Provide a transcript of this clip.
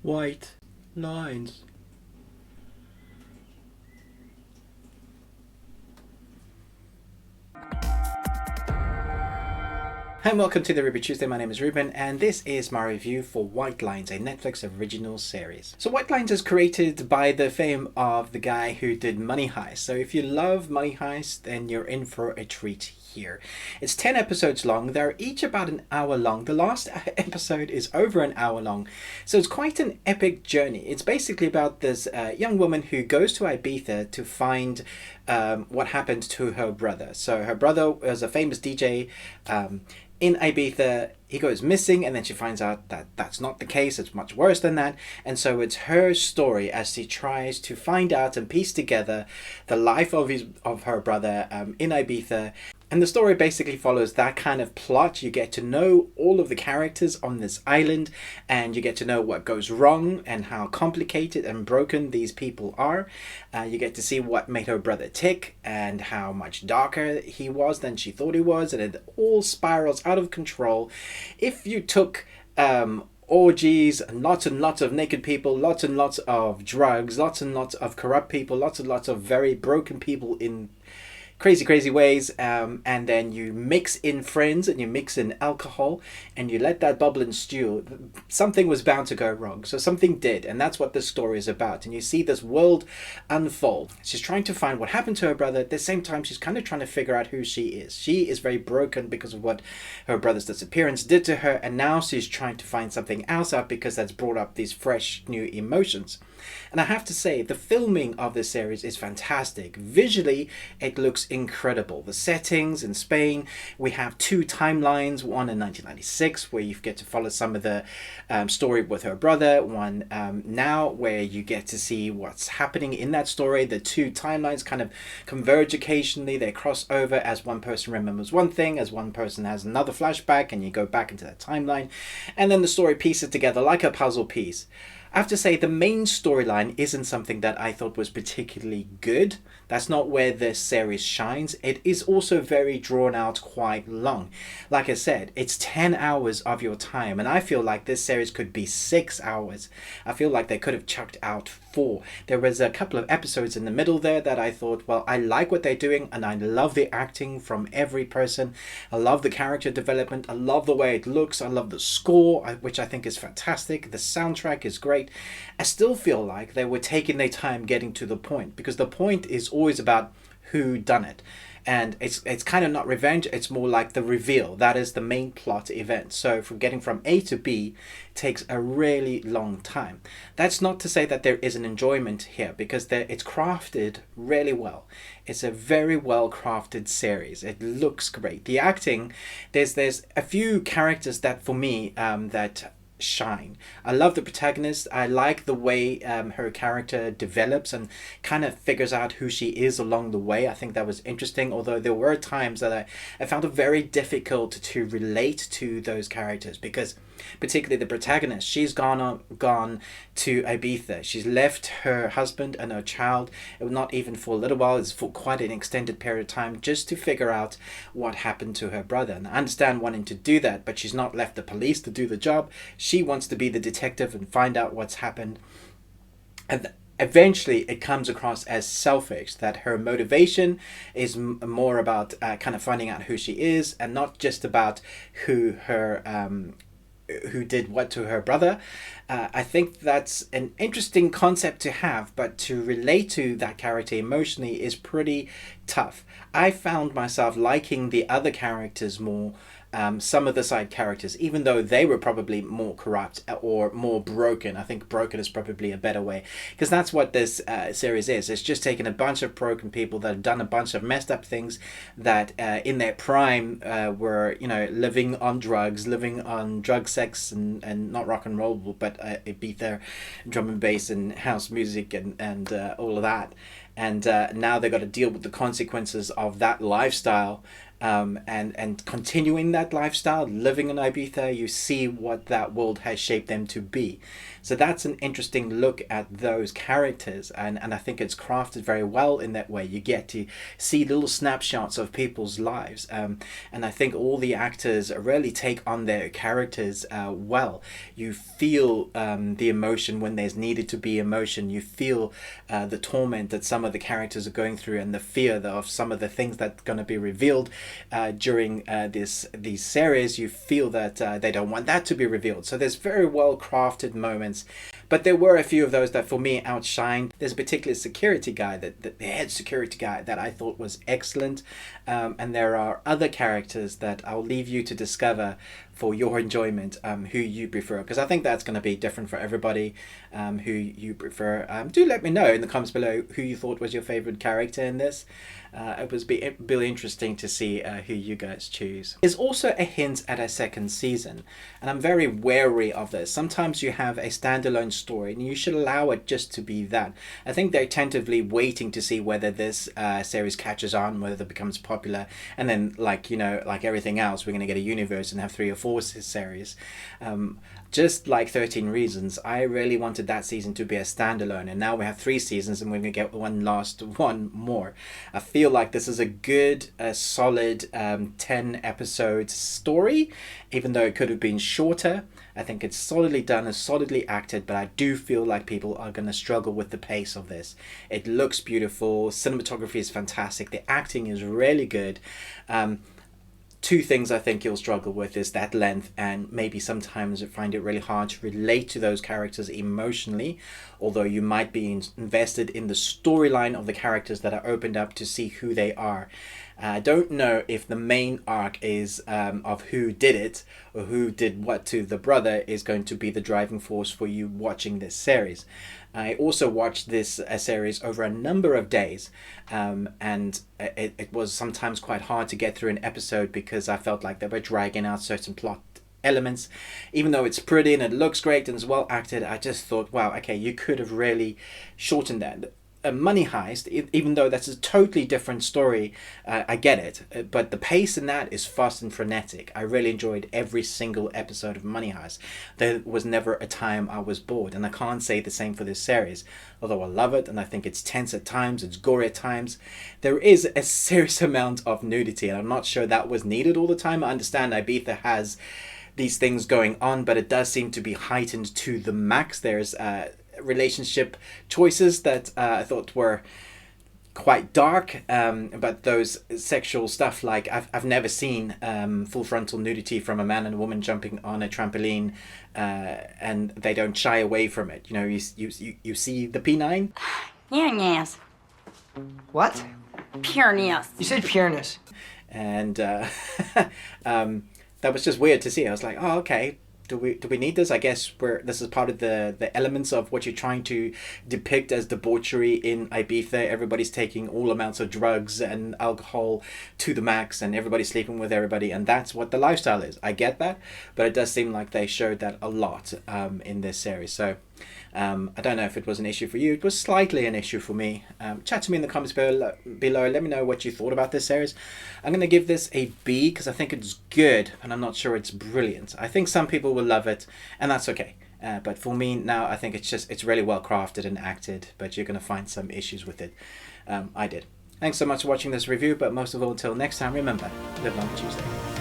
White lines. Hi and welcome to the Ruby Tuesday. My name is Ruben and this is my review for White Lines, a Netflix original series. So White Lines is created by the fame of the guy who did Money Heist. So if you love Money Heist, then you're in for a treat here. It's 10 episodes long. They're each about an hour long. The last episode is over an hour long. So it's quite an epic journey. It's basically about this young woman who goes to Ibiza to find what happened to her brother. So her brother was a famous DJ in Ibiza. He goes missing, and then she finds out that that's not the case. It's much worse than that. And so it's her story as she tries to find out and piece together the life of her brother in Ibiza. And the story basically follows that kind of plot. You get to know all of the characters on this island, and you get to know what goes wrong and how complicated and broken these people are. You get to see what made her brother tick and how much darker he was than she thought he was, and it all spirals out of control. If you took orgies and lots of naked people, lots and lots of drugs, lots and lots of corrupt people, lots and lots of very broken people in crazy ways, and then you mix in friends and you mix in alcohol and you let that bubble and stew, something was bound to go wrong. So something did, and that's what this story is about. And you see this world unfold. She's trying to find what happened to her brother. At the same time, she's kind of trying to figure out who she is. She is very broken because of what her brother's disappearance did to her, and now she's trying to find something else out because that's brought up these fresh new emotions. And I have to say, the filming of this series is fantastic. Visually, it looks incredible. The settings in Spain, we have two timelines, one in 1996 where you get to follow some of the story with her brother, one now where you get to see what's happening in that story. The two timelines kind of converge occasionally. They cross over as one person remembers one thing, as one person has another flashback, and you go back into that timeline, and then the story pieces together like a puzzle piece. I have to say, the main storyline isn't something that I thought was particularly good. That's not where this series shines. It is also very drawn out, quite long. Like I said, it's 10 hours of your time, and I feel like this series could be 6 hours. I feel like they could have chucked out 4. There was a couple of episodes in the middle there that I thought, well, I like what they're doing, and I love the acting from every person. I love the character development. I love the way it looks. I love the score, which I think is fantastic. The soundtrack is great. I still feel like they were taking their time getting to the point, because the point is always about who done it, and it's kind of not revenge. It's more like the reveal. That is the main plot event. So from getting from A to B takes a really long time. That's not to say that there is an enjoyment here, because it's crafted really well. It's a very well crafted series. It looks great. The acting, there's a few characters that for me that shine. I love the protagonist. I like the way her character develops and kind of figures out who she is along the way. I think that was interesting, although there were times that I found it very difficult to relate to those characters, because particularly the protagonist, she's gone to Ibiza. She's left her husband and her child, not even for a little while, it's for quite an extended period of time, just to figure out what happened to her brother. And I understand wanting to do that, but she's not left the police to do the job. She wants to be the detective and find out what's happened. And eventually it comes across as selfish, that her motivation is more about kind of finding out who she is, and not just about who did what to her brother. I think that's an interesting concept to have, but to relate to that character emotionally is pretty tough. I found myself liking the other characters more, some of the side characters, even though they were probably more corrupt or more broken. I think broken is probably a better way, because that's what this series is. It's just taking a bunch of broken people that have done a bunch of messed up things, that in their prime were, living on drugs, living on drug, sex, and not rock and roll, but Ibiza, drum and bass and house music and all of that. and now they've got to deal with the consequences of that lifestyle. And continuing that lifestyle, living in Ibiza, you see what that world has shaped them to be. So that's an interesting look at those characters, and I think it's crafted very well in that way. You get to see little snapshots of people's lives, and I think all the actors really take on their characters well. You feel the emotion when there's needed to be emotion. You feel the torment that some of the characters are going through, and the fear of some of the things that are going to be revealed during these series. You feel that they don't want that to be revealed. So there's very well crafted moments, but there were a few of those that for me outshined. There's a particular security guy, the head security guy, that I thought was excellent, and there are other characters that I'll leave you to discover for your enjoyment, who you prefer, because I think that's going to be different for everybody, who you prefer. Do let me know in the comments below who you thought was your favorite character in this. It was really interesting to see who you guys choose. There's also a hint at a second season, and I'm very wary of this. Sometimes you have a standalone story and you should allow it just to be that. I think they're tentatively waiting to see whether this series catches on, whether it becomes popular, and then, like, you know, like everything else, we're going to get a universe and have 3 or 4 series. Just like 13 Reasons, I really wanted that season to be a standalone, and now we have 3 seasons and we're going to get one more. I feel like this is a good, solid 10 episode story, even though it could have been shorter. I think it's solidly done and solidly acted, but I do feel like people are going to struggle with the pace of this. It looks beautiful, cinematography is fantastic, the acting is really good. 2 things I think you'll struggle with is that length, and maybe sometimes you find it really hard to relate to those characters emotionally, although you might be invested in the storyline of the characters that are opened up to see who they are. I don't know if the main arc is of who did it or who did what to the brother is going to be the driving force for you watching this series. I also watched this series over a number of days, and it was sometimes quite hard to get through an episode because I felt like they were dragging out certain plot elements. Even though it's pretty and it looks great and it's well acted, I just thought, wow, okay, you could have really shortened that. A Money Heist, even though that's a totally different story, I get it, but the pace in that is fast and frenetic. I really enjoyed every single episode of Money Heist. There was never a time I was bored, and I can't say the same for this series. Although I love it, and I think it's tense at times, it's gory at times, there is a serious amount of nudity, and I'm not sure that was needed all the time. I understand Ibiza has these things going on, but it does seem to be heightened to the max. There's relationship choices that I thought were quite dark, but those sexual stuff, like I've never seen full frontal nudity from a man and a woman jumping on a trampoline, and they don't shy away from it. You know, you see the P9. Pureness. What? Pureness. You said pureness. And that was just weird to see. I was like, oh, okay. Do we need this? I guess this is part of the elements of what you're trying to depict as debauchery in Ibiza. Everybody's taking all amounts of drugs and alcohol to the max, and everybody's sleeping with everybody, and that's what the lifestyle is. I get that, but it does seem like they showed that a lot in this series. So I don't know if it was an issue for you. It was slightly an issue for me. Chat to me in the comments below. Let me know what you thought about this series. I'm going to give this a B because I think it's good, and I'm not sure it's brilliant. I think some people will love it, and that's okay. But for me now, I think it's really well crafted and acted, but you're going to find some issues with it. I did. Thanks so much for watching this review, but most of all, until next time, remember, live long Tuesday.